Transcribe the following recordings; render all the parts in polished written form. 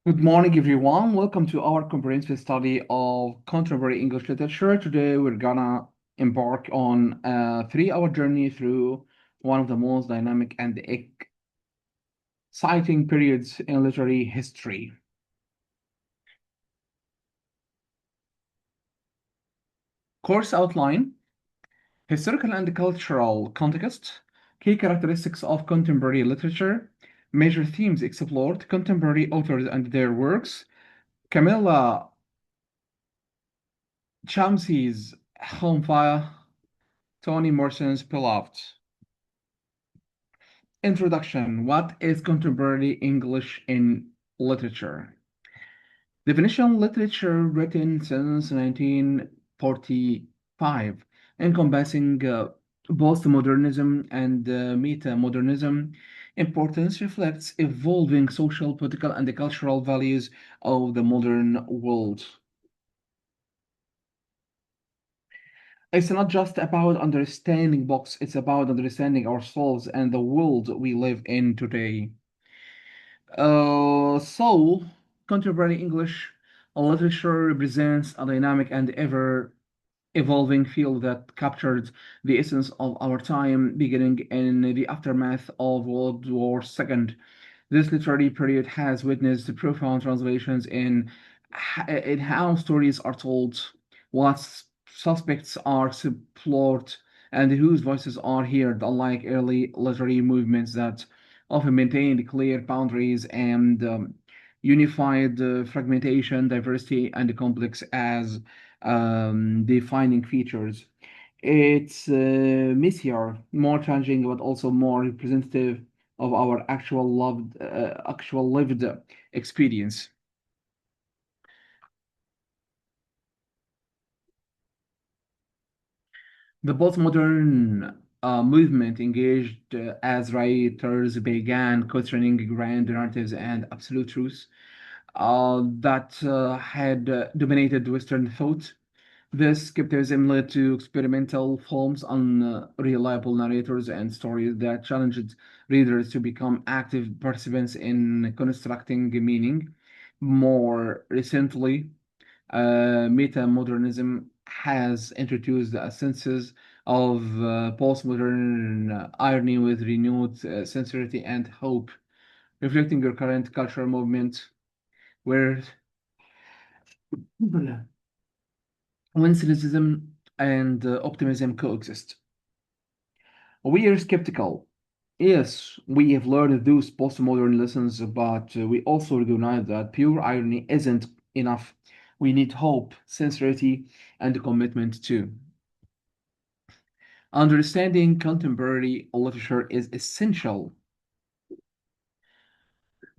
Good morning, everyone. Welcome to our comprehensive study of contemporary English literature. Today, we're gonna embark on a 3 hour journey through one of the most dynamic and exciting periods in literary history. Course outline: historical and cultural context, key characteristics of contemporary literature, major themes explored, contemporary authors and their works, Camilla Chamsey's Home Fire, Toni Morrison's Beloved. Introduction: what is contemporary English in literature? Definition: literature written since 1945, encompassing postmodernism and meta-modernism. Importance: reflects evolving social, political, and cultural values of the modern world. It's not just about understanding books, it's about understanding ourselves and the world we live in today. So, contemporary English literature represents a dynamic and ever evolving field that captured the essence of our time, beginning in the aftermath of World War II. This literary period has witnessed profound translations in how stories are told, what suspects are explored, and whose voices are heard, unlike early literary movements that often maintained clear boundaries and unified fragmentation, diversity, and complex as defining features. It's messier, more challenging, but also more representative of our actual lived experience. The postmodern movement engaged as writers began questioning grand narratives and absolute truths that had dominated Western thought. This skepticism led to experimental films, unreliable narrators, and stories that challenged readers to become active participants in constructing meaning. More recently, metamodernism has introduced a senses of postmodern irony with renewed sincerity and hope, reflecting your current cultural movement where when cynicism and optimism coexist. We are skeptical. Yes, we have learned those postmodern lessons, but we also recognize that pure irony isn't enough. We need hope, sincerity, and commitment too. Understanding contemporary literature is essential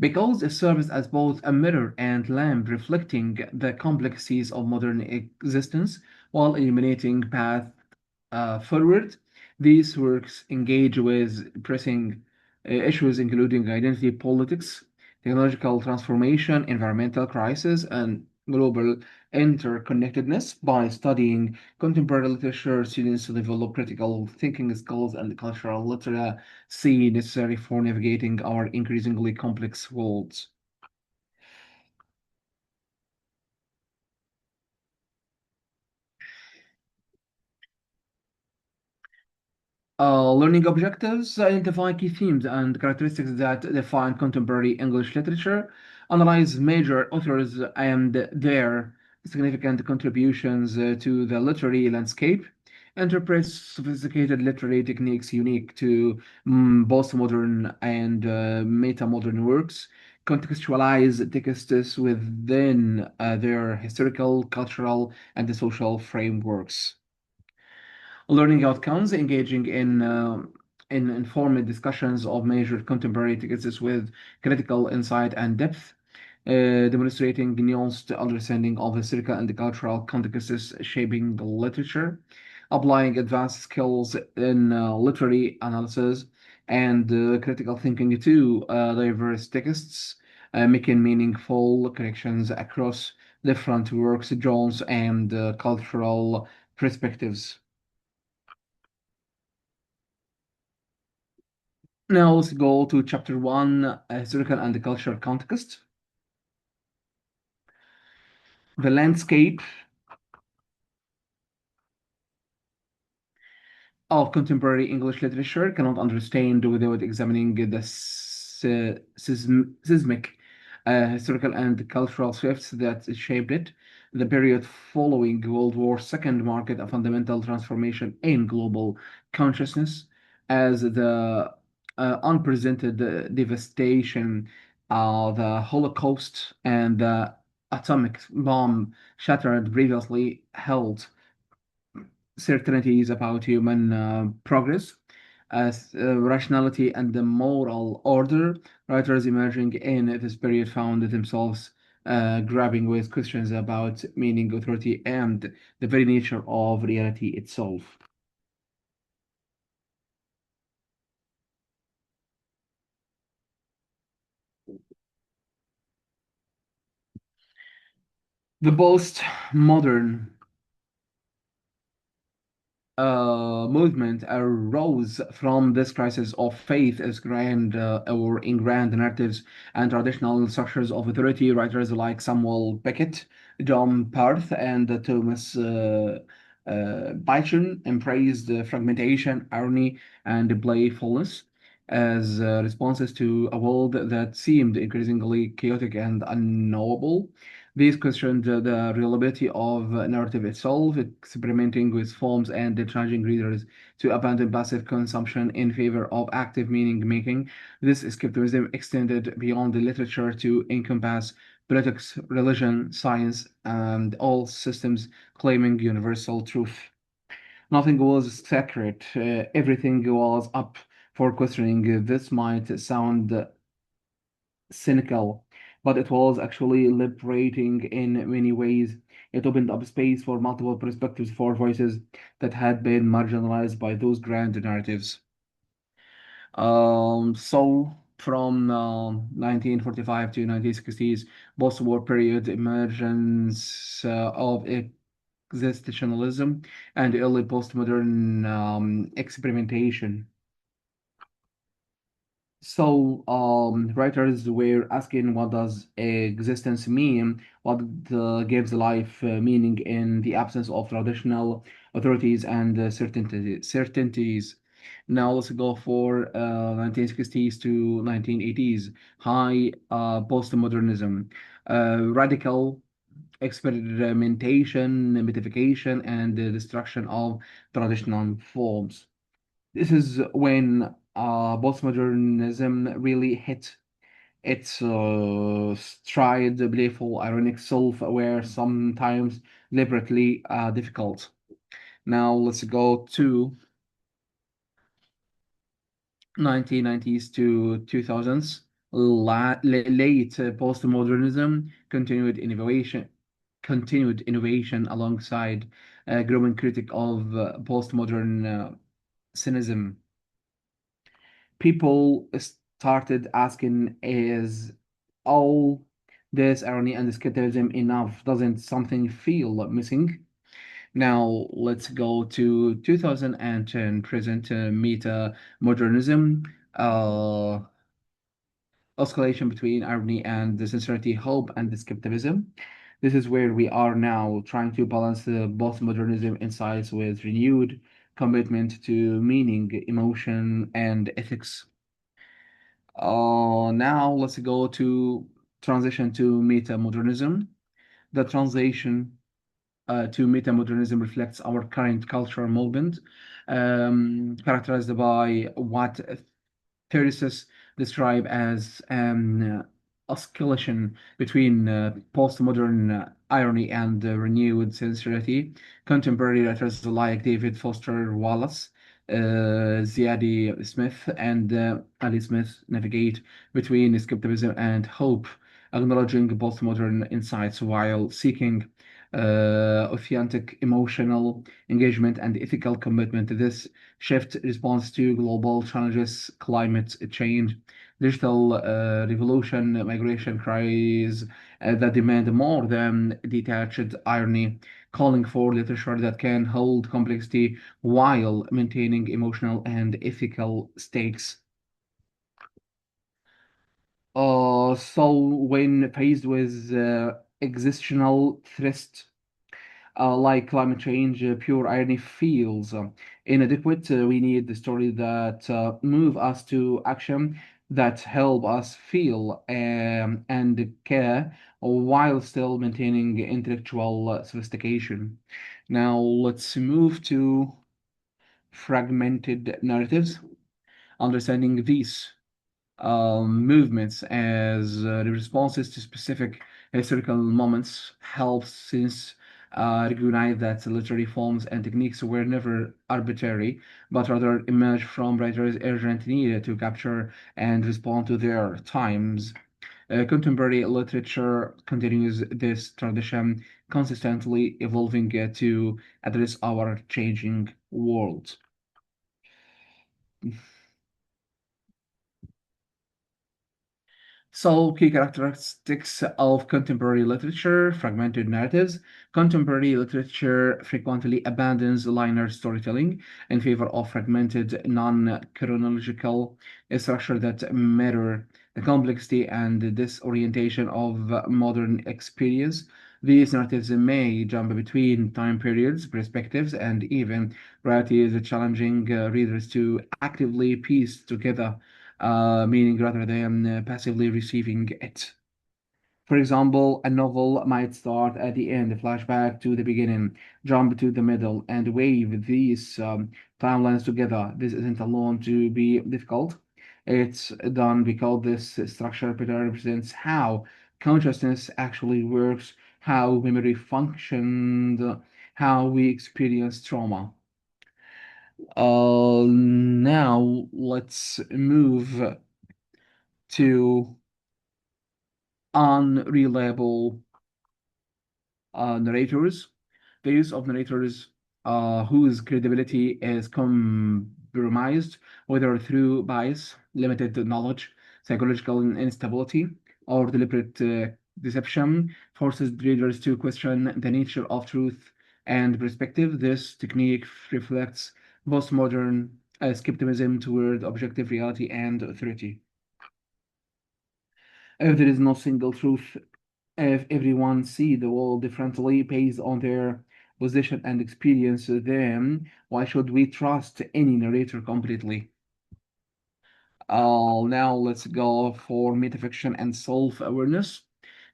because it serves as both a mirror and lamp reflecting the complexities of modern existence while illuminating paths forward. These works engage with pressing issues including identity politics, technological transformation, environmental crisis, and global interconnectedness. By studying contemporary literature, students develop critical thinking skills and cultural literacy necessary for navigating our increasingly complex worlds. Learning objectives: identify key themes and characteristics that define contemporary English literature, analyze major authors and their significant contributions to the literary landscape, interpret sophisticated literary techniques unique to postmodern and metamodern works, contextualize texts within their historical, cultural, and social frameworks. Learning outcomes: engaging in informed discussions of major contemporary texts with critical insight and depth, demonstrating nuanced understanding of historical and cultural contexts shaping the literature, applying advanced skills in literary analysis and critical thinking to diverse texts, making meaningful connections across different works, genres, and cultural perspectives. Now let's go to chapter one, historical and cultural context. The landscape of contemporary English literature cannot understand without examining the seismic historical and cultural shifts that shaped it. The period following World War II marked a fundamental transformation in global consciousness as the unprecedented devastation, the Holocaust, and the atomic bomb shattered previously held certainties about human progress, as rationality and the moral order. Writers emerging in this period found themselves grappling with questions about meaning, authority, and the very nature of reality itself. The post-modern movement arose from this crisis of faith as grand or in grand narratives and traditional structures of authority. Writers like Samuel Beckett, John Parth, and Thomas Pynchon embraced fragmentation, irony, and playfulness as responses to a world that seemed increasingly chaotic and unknowable. These questioned the reliability of narrative itself, experimenting with forms and challenging readers to abandon passive consumption in favor of active meaning making. This skepticism extended beyond the literature to encompass politics, religion, science, and all systems claiming universal truth. Nothing was sacred, everything was up for questioning. This might sound cynical, but it was actually liberating in many ways. It opened up space for multiple perspectives, for voices that had been marginalized by those grand narratives. So from 1945 to 1960s, post-war period emergence of existentialism and early postmodern experimentation. So, writers were asking, what does existence mean? What gives life meaning in the absence of traditional authorities and certainties? Now, let's go for 1960s to 1980s. High postmodernism, radical experimentation, mythification, and the destruction of traditional forms. This is when postmodernism really hit its stride, playful, ironic, self-aware, sometimes deliberately difficult. Now let's go to 1990s to 2000s. Late postmodernism continued innovation alongside a growing critic of postmodern cynicism. People started asking, is all this irony and skepticism enough? Doesn't something feel missing? Now let's go to 2010 present meta modernism, uh, oscillation between irony and the sincerity, hope and the skepticism. This is where we are now, trying to balance both modernism insights with renewed commitment to meaning, emotion, and ethics. Now let's go to transition to meta-modernism. The transition to meta-modernism reflects our current cultural movement, characterized by what theorists describe as oscillation between postmodern irony and renewed sincerity. Contemporary writers like David Foster Wallace, Zadie Smith, and Ali Smith navigate between skepticism and hope, acknowledging postmodern insights while seeking authentic emotional engagement and ethical commitment. This shift responds to global challenges, climate change, digital revolution, migration crises that demand more than detached irony, calling for literature that can hold complexity while maintaining emotional and ethical stakes. So when faced with existential threat like climate change, pure irony feels inadequate. We need the story that move us to action, that help us feel and care, while still maintaining intellectual sophistication. Now let's move to fragmented narratives. Understanding these movements as responses to specific historical moments helps since recognize that literary forms and techniques were never arbitrary, but rather emerged from writers' urgent need to capture and respond to their times. Contemporary literature continues this tradition, consistently evolving to address our changing world. So, key characteristics of contemporary literature, fragmented narratives. Contemporary literature frequently abandons linear storytelling in favor of fragmented, non chronological structure that mirror the complexity and disorientation of modern experience. These narratives may jump between time periods, perspectives, and even varieties, challenging readers to actively piece together meaning rather than passively receiving it. For example, a novel might start at the end, flashback to the beginning, jump to the middle, and weave these timelines together. This isn't alone to be difficult. It's done because this structure better represents how consciousness actually works, how memory functions, how we experience trauma. Now let's move to unreliable narrators. The use of narrators whose credibility is compromised, whether through bias, limited knowledge, psychological instability, or deliberate deception, forces readers to question the nature of truth and perspective. This technique reflects postmodern skepticism toward objective reality and authority. If there is no single truth, if everyone see the world differently based on their position and experience, then why should we trust any narrator completely? Now let's go for metafiction and self-awareness.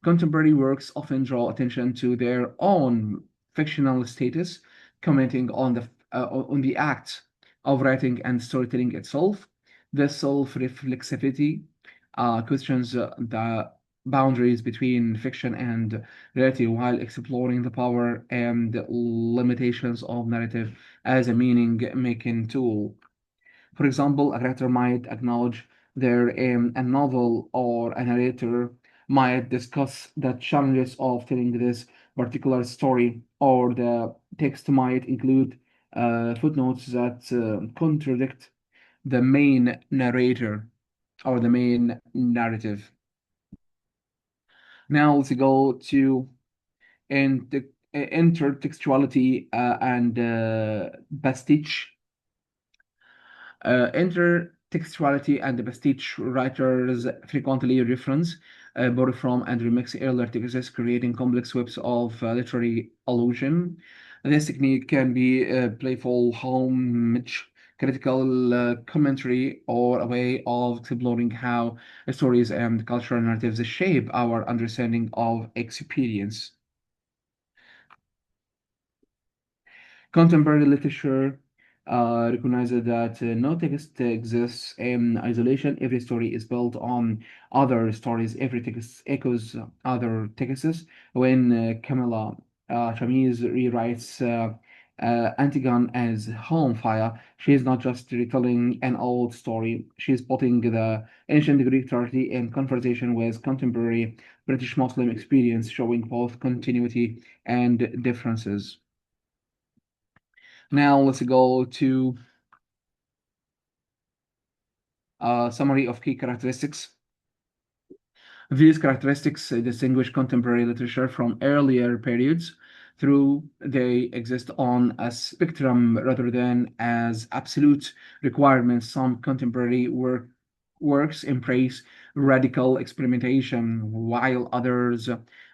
Contemporary works often draw attention to their own fictional status, commenting on the act of writing and storytelling itself. This self-reflexivity questions the boundaries between fiction and reality while exploring the power and limitations of narrative as a meaning-making tool. For example, a character might acknowledge their a novel, or a narrator might discuss the challenges of telling this particular story, or the text might include footnotes that contradict the main narrator or the main narrative. Now let's go to intertextuality and pastiche. Intertextuality and pastiche writers frequently reference, borrow from, and remix earlier texts, creating complex webs of literary allusion. This technique can be playful homage, critical commentary, or a way of exploring how stories and cultural narratives shape our understanding of experience. Contemporary literature recognizes that no text exists in isolation. Every story is built on other stories. Every text echoes other texts. When Camilla Chamiz rewrites Antigone as Home Fire, she is not just retelling an old story. She is putting the ancient Greek tragedy in conversation with contemporary British Muslim experience, showing both continuity and differences. Now let's go to a summary of key characteristics. These characteristics distinguish contemporary literature from earlier periods through they exist on a spectrum rather than as absolute requirements. Some contemporary works embrace radical experimentation, while others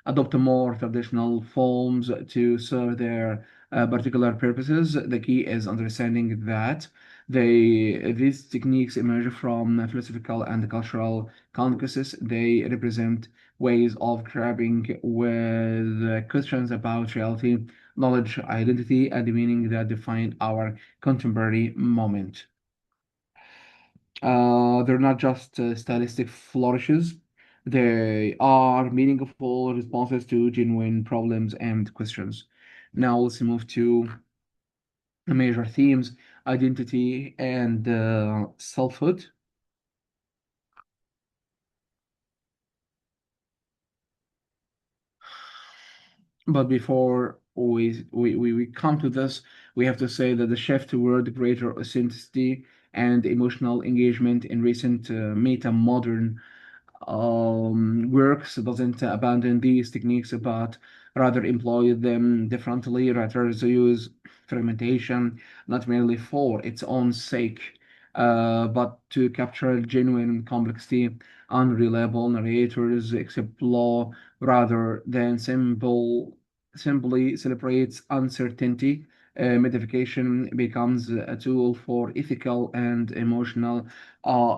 adopt more traditional forms to serve their particular purposes. The key is understanding that these techniques emerge from philosophical and cultural contexts. They represent ways of grappling with questions about reality, knowledge, identity, and the meaning that define our contemporary moment. They're not just stylistic flourishes, they are meaningful responses to genuine problems and questions. Now let's move to the major themes: identity and selfhood. But before we come to this, we have to say that the shift toward greater authenticity and emotional engagement in recent meta-modern works doesn't abandon these techniques, but rather employ them differently. Rather, they use fragmentation not merely for its own sake, but to capture genuine complexity. Unreliable narrators explore rather than simply celebrates uncertainty. Mythification becomes a tool for ethical and emotional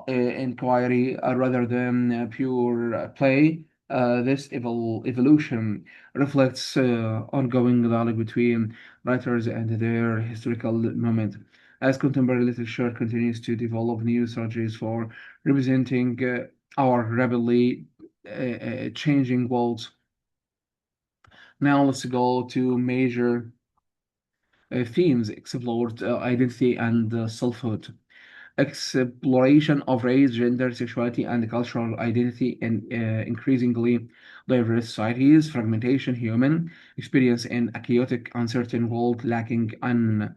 inquiry rather than pure play. This evolution reflects ongoing dialogue between writers and their historical moment. As contemporary literature continues to develop new strategies for representing our rapidly changing world. Now let's go to major themes explored identity and selfhood. Exploration of race, gender, sexuality, and cultural identity in increasingly diverse societies, fragmentation, human experience in a chaotic, uncertain world lacking un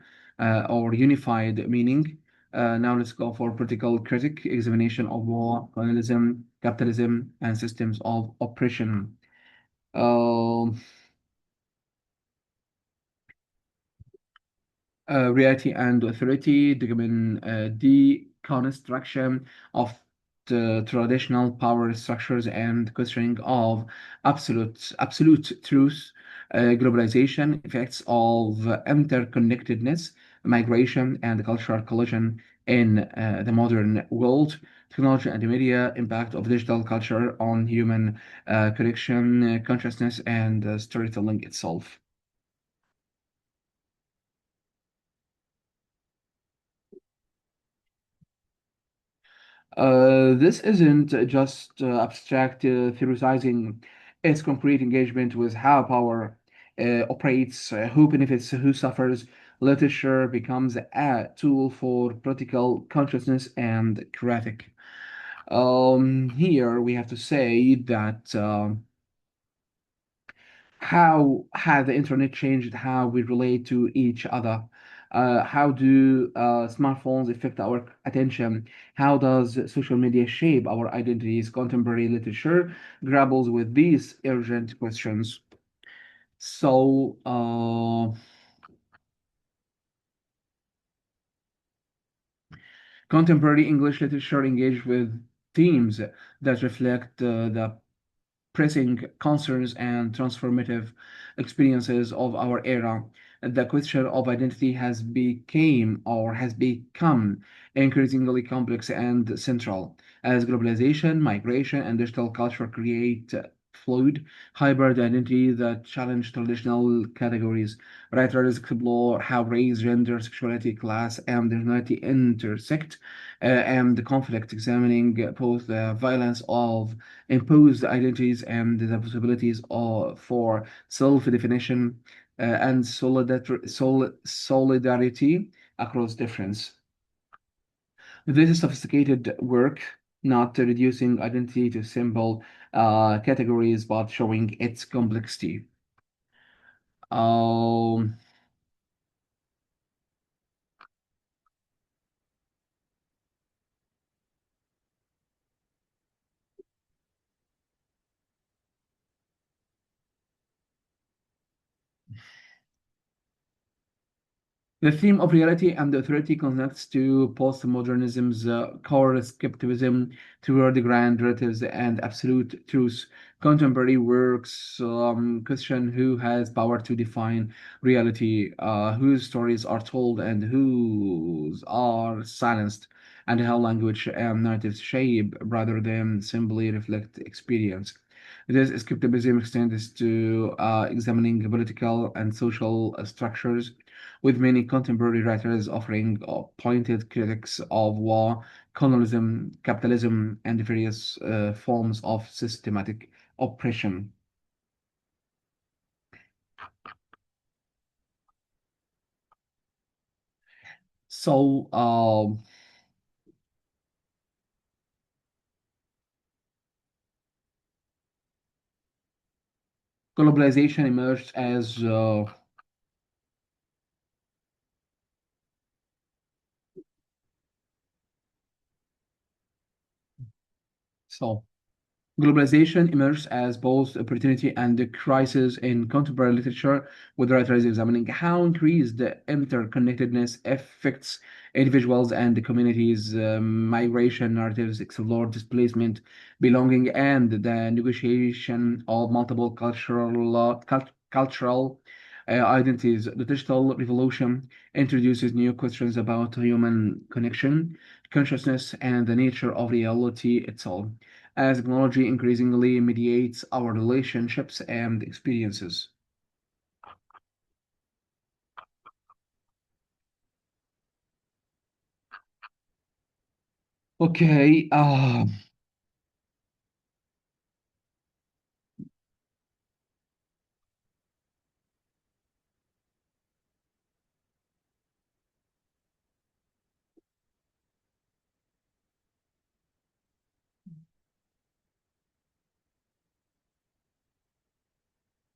or unified meaning. Now let's go for political critic, examination of war, colonialism, capitalism, and systems of oppression. Um Reality and authority, deconstruction of the traditional power structures and questioning of absolute truth, globalization, effects of interconnectedness, migration, and cultural collision in the modern world, technology and the media, impact of digital culture on human connection, consciousness, and storytelling itself. This isn't just abstract theorizing, it's concrete engagement with how power operates, who benefits, who suffers. Literature becomes a tool for political consciousness and critique. Here we have to say that. How has the internet changed how we relate to each other? How do smartphones affect our attention? How does social media shape our identities? Contemporary literature grapples with these urgent questions. So, contemporary English literature engaged with themes that reflect the pressing concerns and transformative experiences of our era. The question of identity has become increasingly complex and central as globalization, migration, and digital culture create fluid, hybrid identity that challenge traditional categories. Writers explore how race, gender, sexuality, class, and nationality intersect and the conflict, examining both the violence of imposed identities and the possibilities for self-definition and solidarity across difference. This is sophisticated work, not reducing identity to simple categories, but showing its complexity. Um, The theme of reality and authority connects to postmodernism's core skepticism toward the grand narratives and absolute truths. Contemporary works question who has power to define reality, whose stories are told and whose are silenced, and how language and narratives shape rather than simply reflect experience. This skepticism extends to examining political and social structures, with many contemporary writers offering pointed critiques of war, colonialism, capitalism, and various forms of systematic oppression. So, globalization emerged as so. Globalization emerges as both opportunity and a crisis in contemporary literature, with writers examining how increased interconnectedness affects individuals and communities. Migration narratives explore displacement, belonging, and the negotiation of multiple cultural identities. The digital revolution introduces new questions about human connection, consciousness, and the nature of reality itself as technology increasingly mediates our relationships and experiences. Okay,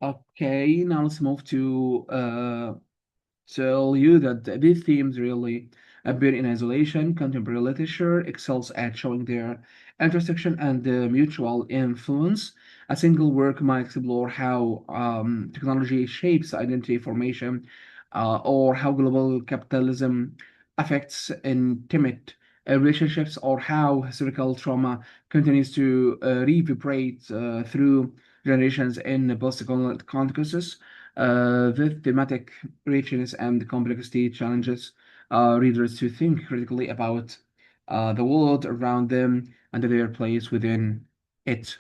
okay. Now let's move to tell you that these themes really appear in isolation. Contemporary literature excels at showing their intersection and mutual influence. A single work might explore how technology shapes identity formation, or how global capitalism affects intimate relationships, or how historical trauma continues to reverberate through generations in post-colonial contexts. This thematic richness and complexity challenges readers to think critically about the world around them and their place within it.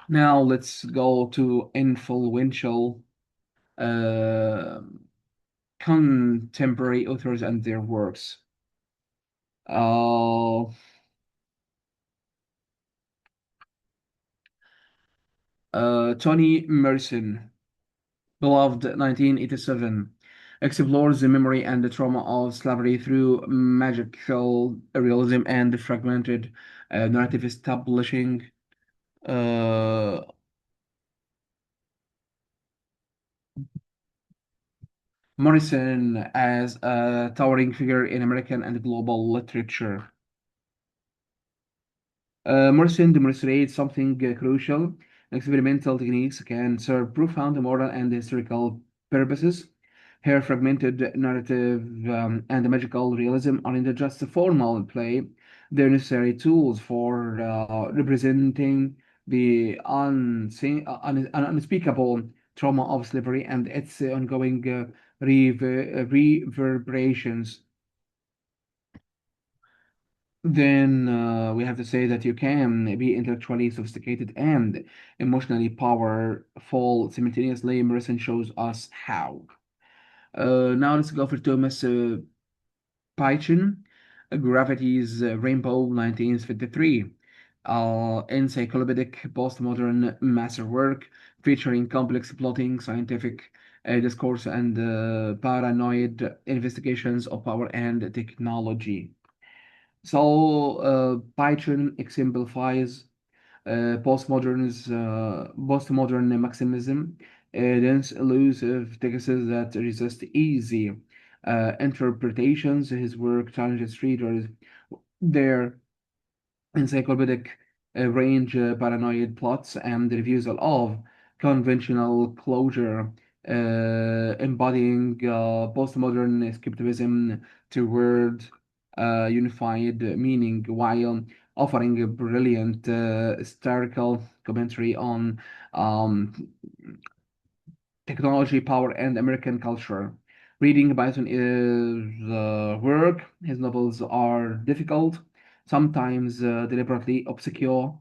Now let's go to influential uh, contemporary authors and their works. Uh, Toni Morrison, beloved 1987, explores the memory and the trauma of slavery through magical realism and fragmented narrative, establishing uh, Morrison as a towering figure in American and global literature. Morrison demonstrates something crucial. Experimental techniques can serve profound moral and historical purposes. Her fragmented narrative and magical realism aren't just a formal play, they're necessary tools for representing the unspeakable trauma of slavery and its ongoing reverberations. Then we have to say that you can be intellectually sophisticated and emotionally powerful simultaneously. Morrison shows us how. Now let's go for Thomas Pynchon, Gravity's Rainbow, 1953. Encyclopedic postmodern masterwork featuring complex plotting, scientific discourse, and paranoid investigations of power and technology. So, Python exemplifies postmodern maximism, dense, elusive texts that resist easy interpretations. His work challenges readers, their encyclopedic range, paranoid plots, and the refusal of conventional closure. embodying postmodern skepticism toward unified meaning while offering a brilliant historical commentary on um, technology, power, and American culture. Reading Bison is work. His novels are difficult, sometimes deliberately obscure,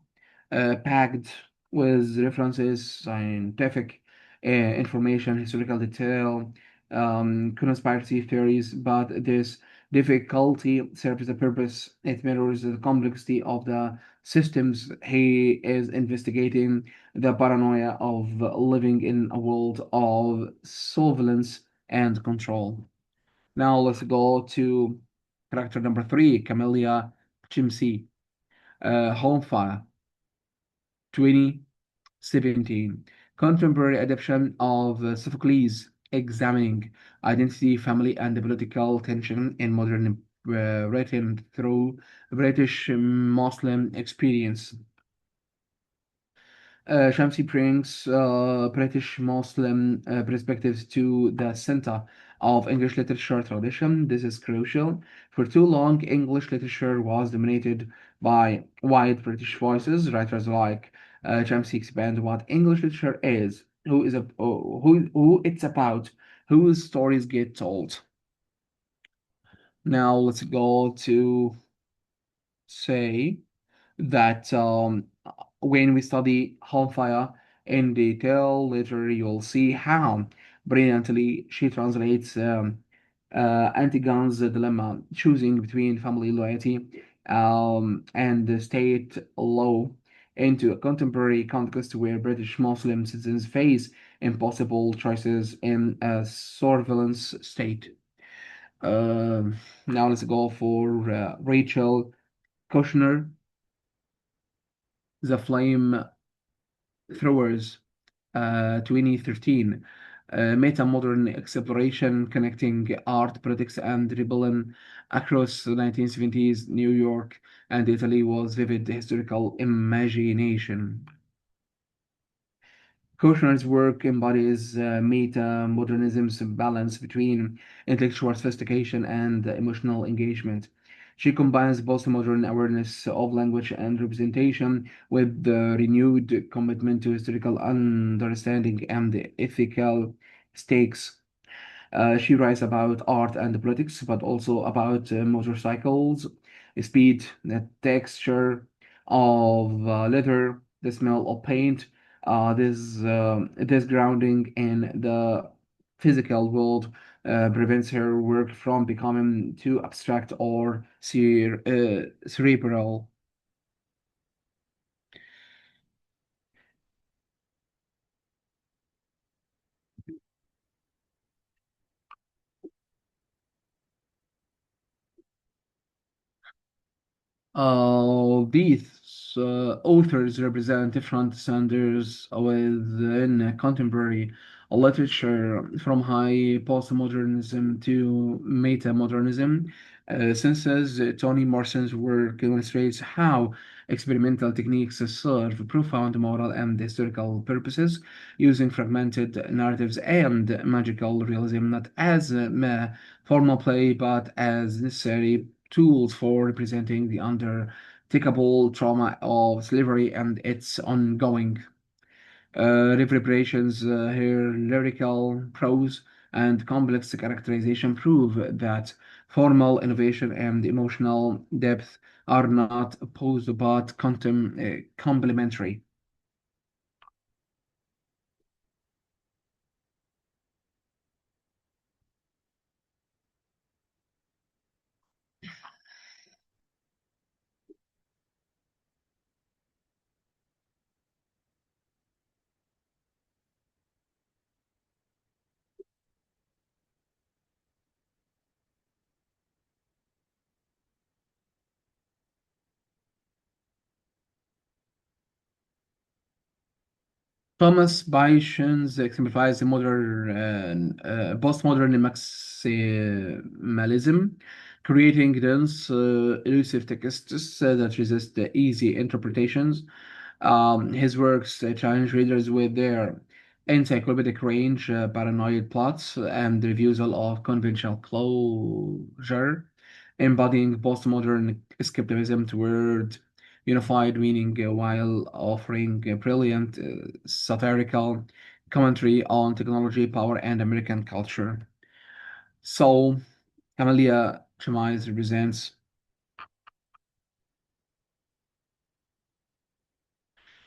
packed with references, scientific information, historical detail, conspiracy theories, but this difficulty serves a purpose. It mirrors the complexity of the systems he is investigating, the paranoia of living in a world of surveillance and control. Now let's go to character number three, Camellia Chimsey, Home Fire, 2017. Contemporary adaptation of Sophocles examining identity, family, and political tension in modern Britain through British Muslim experience. Shamsi brings British Muslim perspectives to the center of English literature tradition. This is crucial. For too long, English literature was dominated by white British voices. Writers like Shamsi expand what English literature is, who it's about, whose stories get told. Now let's go to say that when we study Hellfire in detail later, you'll see how brilliantly she translates Antigone's dilemma, choosing between family loyalty and the state law into a contemporary context where British Muslim citizens face impossible choices in a surveillance state. Now let's go for Rachel Kushner, The Flame Throwers, 2013. Meta-modern exploration connecting art, politics, and rebellion across the 1970s New York and Italy was vivid historical imagination. Kushner's work embodies meta-modernism's balance between intellectual sophistication and emotional engagement. She combines postmodern awareness of language and representation with the renewed commitment to historical understanding and ethical stakes. She writes about art and politics, but also about motorcycles, speed, the texture of leather, the smell of paint. This grounding in the physical world prevents her work from becoming too abstract or cerebral. These authors represent different standards within contemporary literature, from high postmodernism to metamodernism. Since Toni Morrison's work illustrates how experimental techniques serve profound moral and historical purposes, using fragmented narratives and magical realism not as formal play but as necessary tools for representing the undertakable trauma of slavery and its ongoing reverberations. Her lyrical prose and complex characterization prove that formal innovation and emotional depth are not opposed but complementary. Thomas Pynchon exemplifies the postmodern maximalism, creating dense, elusive texts that resist the easy interpretations. His works challenge readers with their encyclopedic range, paranoid plots, and refusal of conventional closure, embodying postmodern skepticism toward unified meaning while offering a brilliant satirical commentary on technology, power, and American culture. So, Camellia Chemise represents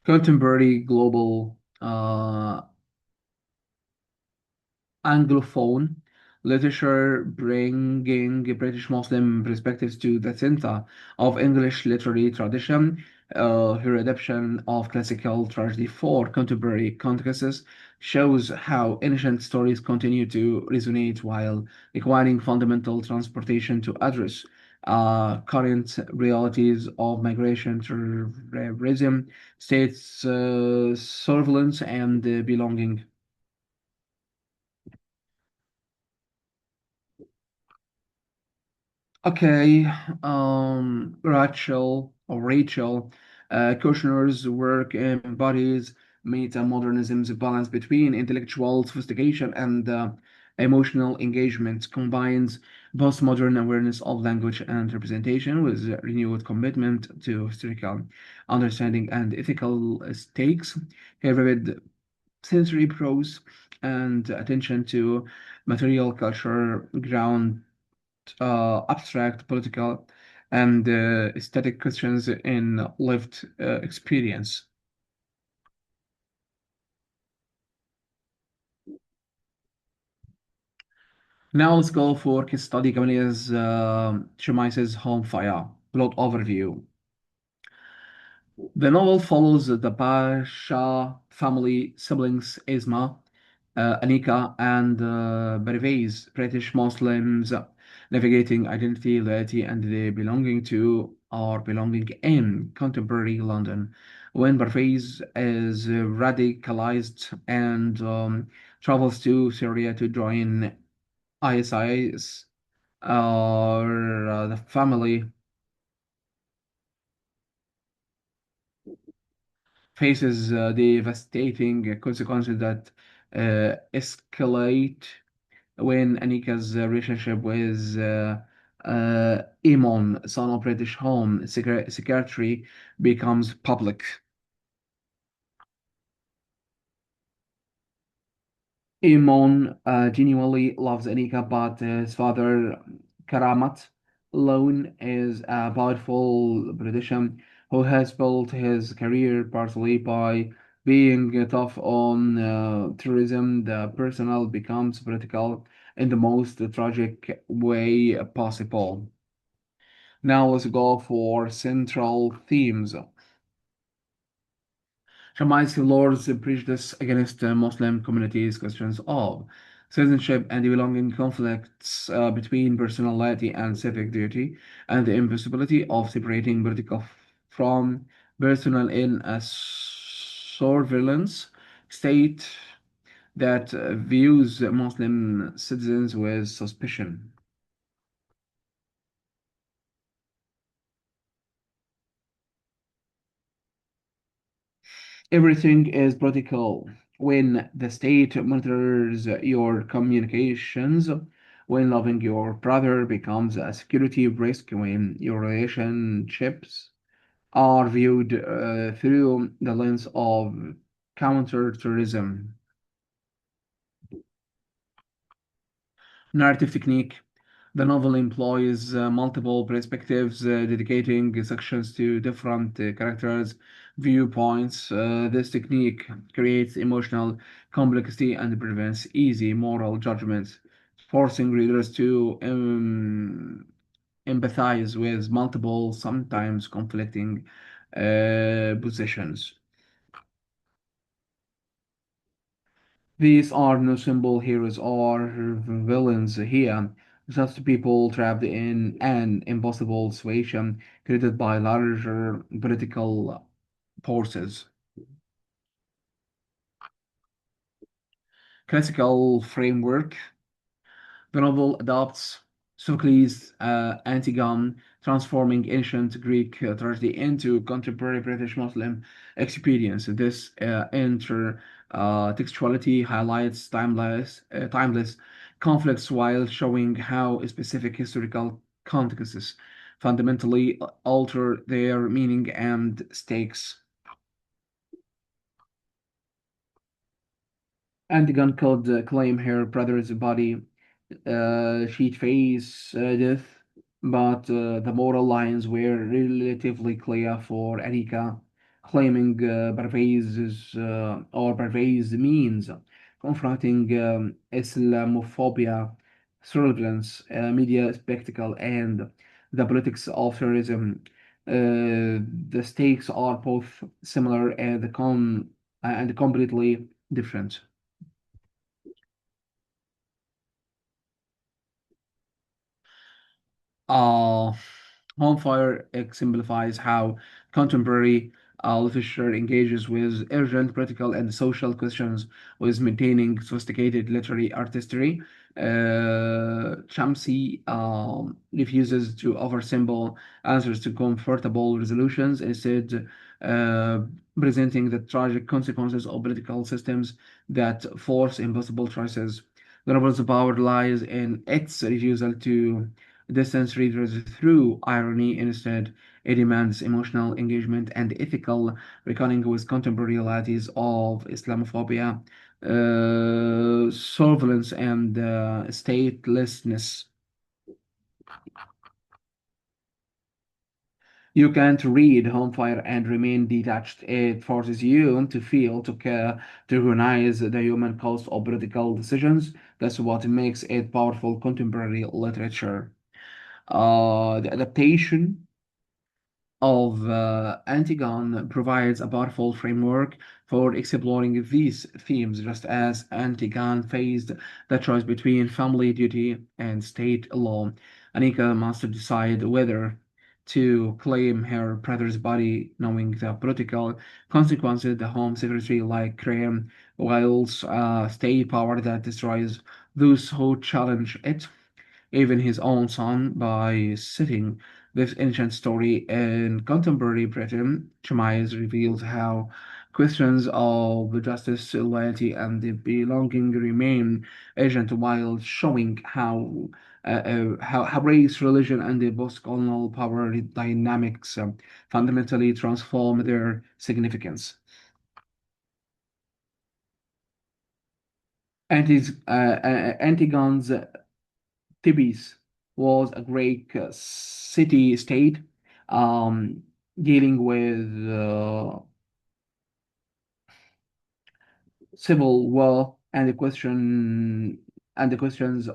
contemporary global Anglophone literature, bringing British Muslim perspectives to the center of English literary tradition. Her adaptation of classical tragedy for contemporary contexts shows how ancient stories continue to resonate while requiring fundamental transportation to address current realities of migration, terrorism, states surveillance, and belonging. Okay, Rachel Kushner's work embodies meta-modernism's balance between intellectual sophistication and emotional engagement, combines postmodern awareness of language and representation with renewed commitment to historical understanding and ethical stakes. Her vivid sensory prose and attention to material culture ground abstract, political, and aesthetic questions in lived experience. Now let's go for case study Gamaliel's Shemises Home Fire plot overview. The novel follows the Pasha family siblings Isma, Anika, and Bervais, British Muslims navigating identity, loyalty, and the belonging to or belonging in contemporary London. When Bervais is radicalized and travels to Syria to join ISIS, or the family faces devastating consequences that escalate when Anika's relationship with Imon, son of British Home Secretary, becomes public. Imon genuinely loves Anika, but his father, Karamat, alone is a powerful politician who has built his career partly by being tough on terrorism. The personal becomes political in the most tragic way possible. Now let's go for central themes. Shamai's Lord's prejudice against Muslim communities, questions of citizenship and belonging, conflicts between personality and civic duty, and the impossibility of separating political from personal in a surveillance state that views Muslim citizens with suspicion. Everything is political when the state monitors your communications, when loving your brother becomes a security risk, when your relationships are viewed through the lens of counterterrorism. Narrative technique. The novel employs multiple perspectives, dedicating sections to different characters' viewpoints. This technique creates emotional complexity and prevents easy moral judgments, forcing readers to empathize with multiple, sometimes conflicting positions. These are no simple heroes or villains here, just people trapped in an impossible situation created by larger political forces. Classical framework. The novel adopts Sophocles' Antigone, transforming ancient Greek tragedy into contemporary British Muslim experience. This intertextuality highlights timeless conflicts while showing how specific historical contexts fundamentally alter their meaning and stakes. Antigone could claim her brother's body, she'd face death, but the moral lines were relatively clear for Erika, claiming Barvey's means, confronting Islamophobia, surveillance, media spectacle, and the politics of terrorism. The stakes are both similar and completely different. Uh, Homefire exemplifies how contemporary literature engages with urgent political and social questions with maintaining sophisticated literary artistry. Shamsi refuses to offer simple answers to comfortable resolutions, instead uh, presenting the tragic consequences of political systems that force impossible choices. The novel's power lies in its refusal to distance readers through irony. Instead, it demands emotional engagement and ethical reckoning with contemporary realities of Islamophobia, surveillance, and statelessness. You can't read Home Fire and remain detached. It forces you to feel, to care, to recognize the human cost of political decisions. That's what makes it powerful contemporary literature. The adaptation of Antigone provides a powerful framework for exploring these themes, just as Antigone faced the choice between family duty and state law. Anika must decide whether to claim her brother's body, knowing the political consequences the Home Secretary like Graham wields state power that destroys those who challenge it, even his own son, by setting this ancient story in contemporary Britain. Chemais reveals how questions of justice, loyalty, and belonging remain urgent while showing how race, religion, and the post-colonial power dynamics fundamentally transform their significance. Antigone's Thebes was a Greek city-state um, dealing with civil war and the questions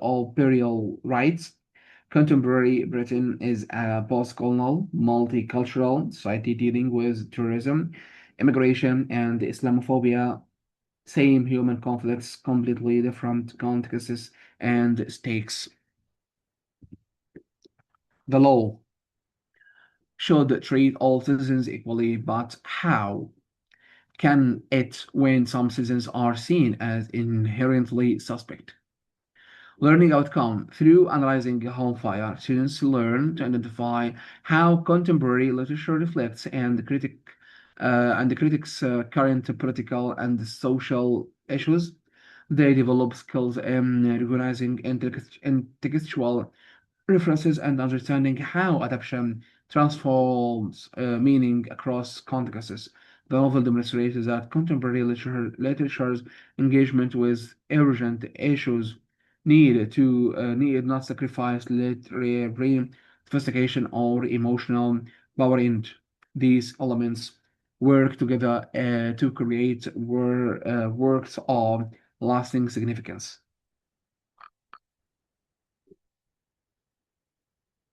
of burial rights. Contemporary Britain is a post-colonial, multicultural society dealing with tourism, immigration, and Islamophobia. Same human conflicts, completely different contexts and stakes. The law should treat all citizens equally, but how can it when some citizens are seen as inherently suspect? Learning outcome through analyzing home fire, students learn to identify how contemporary literature reflects and critics current political and social issues. They develop skills in recognizing intertextual references and understanding how adaptation transforms meaning across contexts. The novel demonstrates that contemporary literature's engagement with urgent issues need not sacrifice literary sophistication or emotional power. In these elements work together to create works of lasting significance.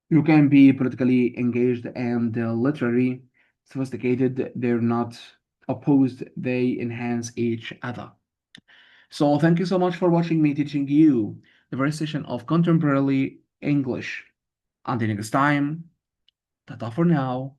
You can be politically engaged and literary sophisticated. They're not opposed, they enhance each other. So, thank you so much for watching me teaching you the first session of contemporary English. Until next time, ta for now.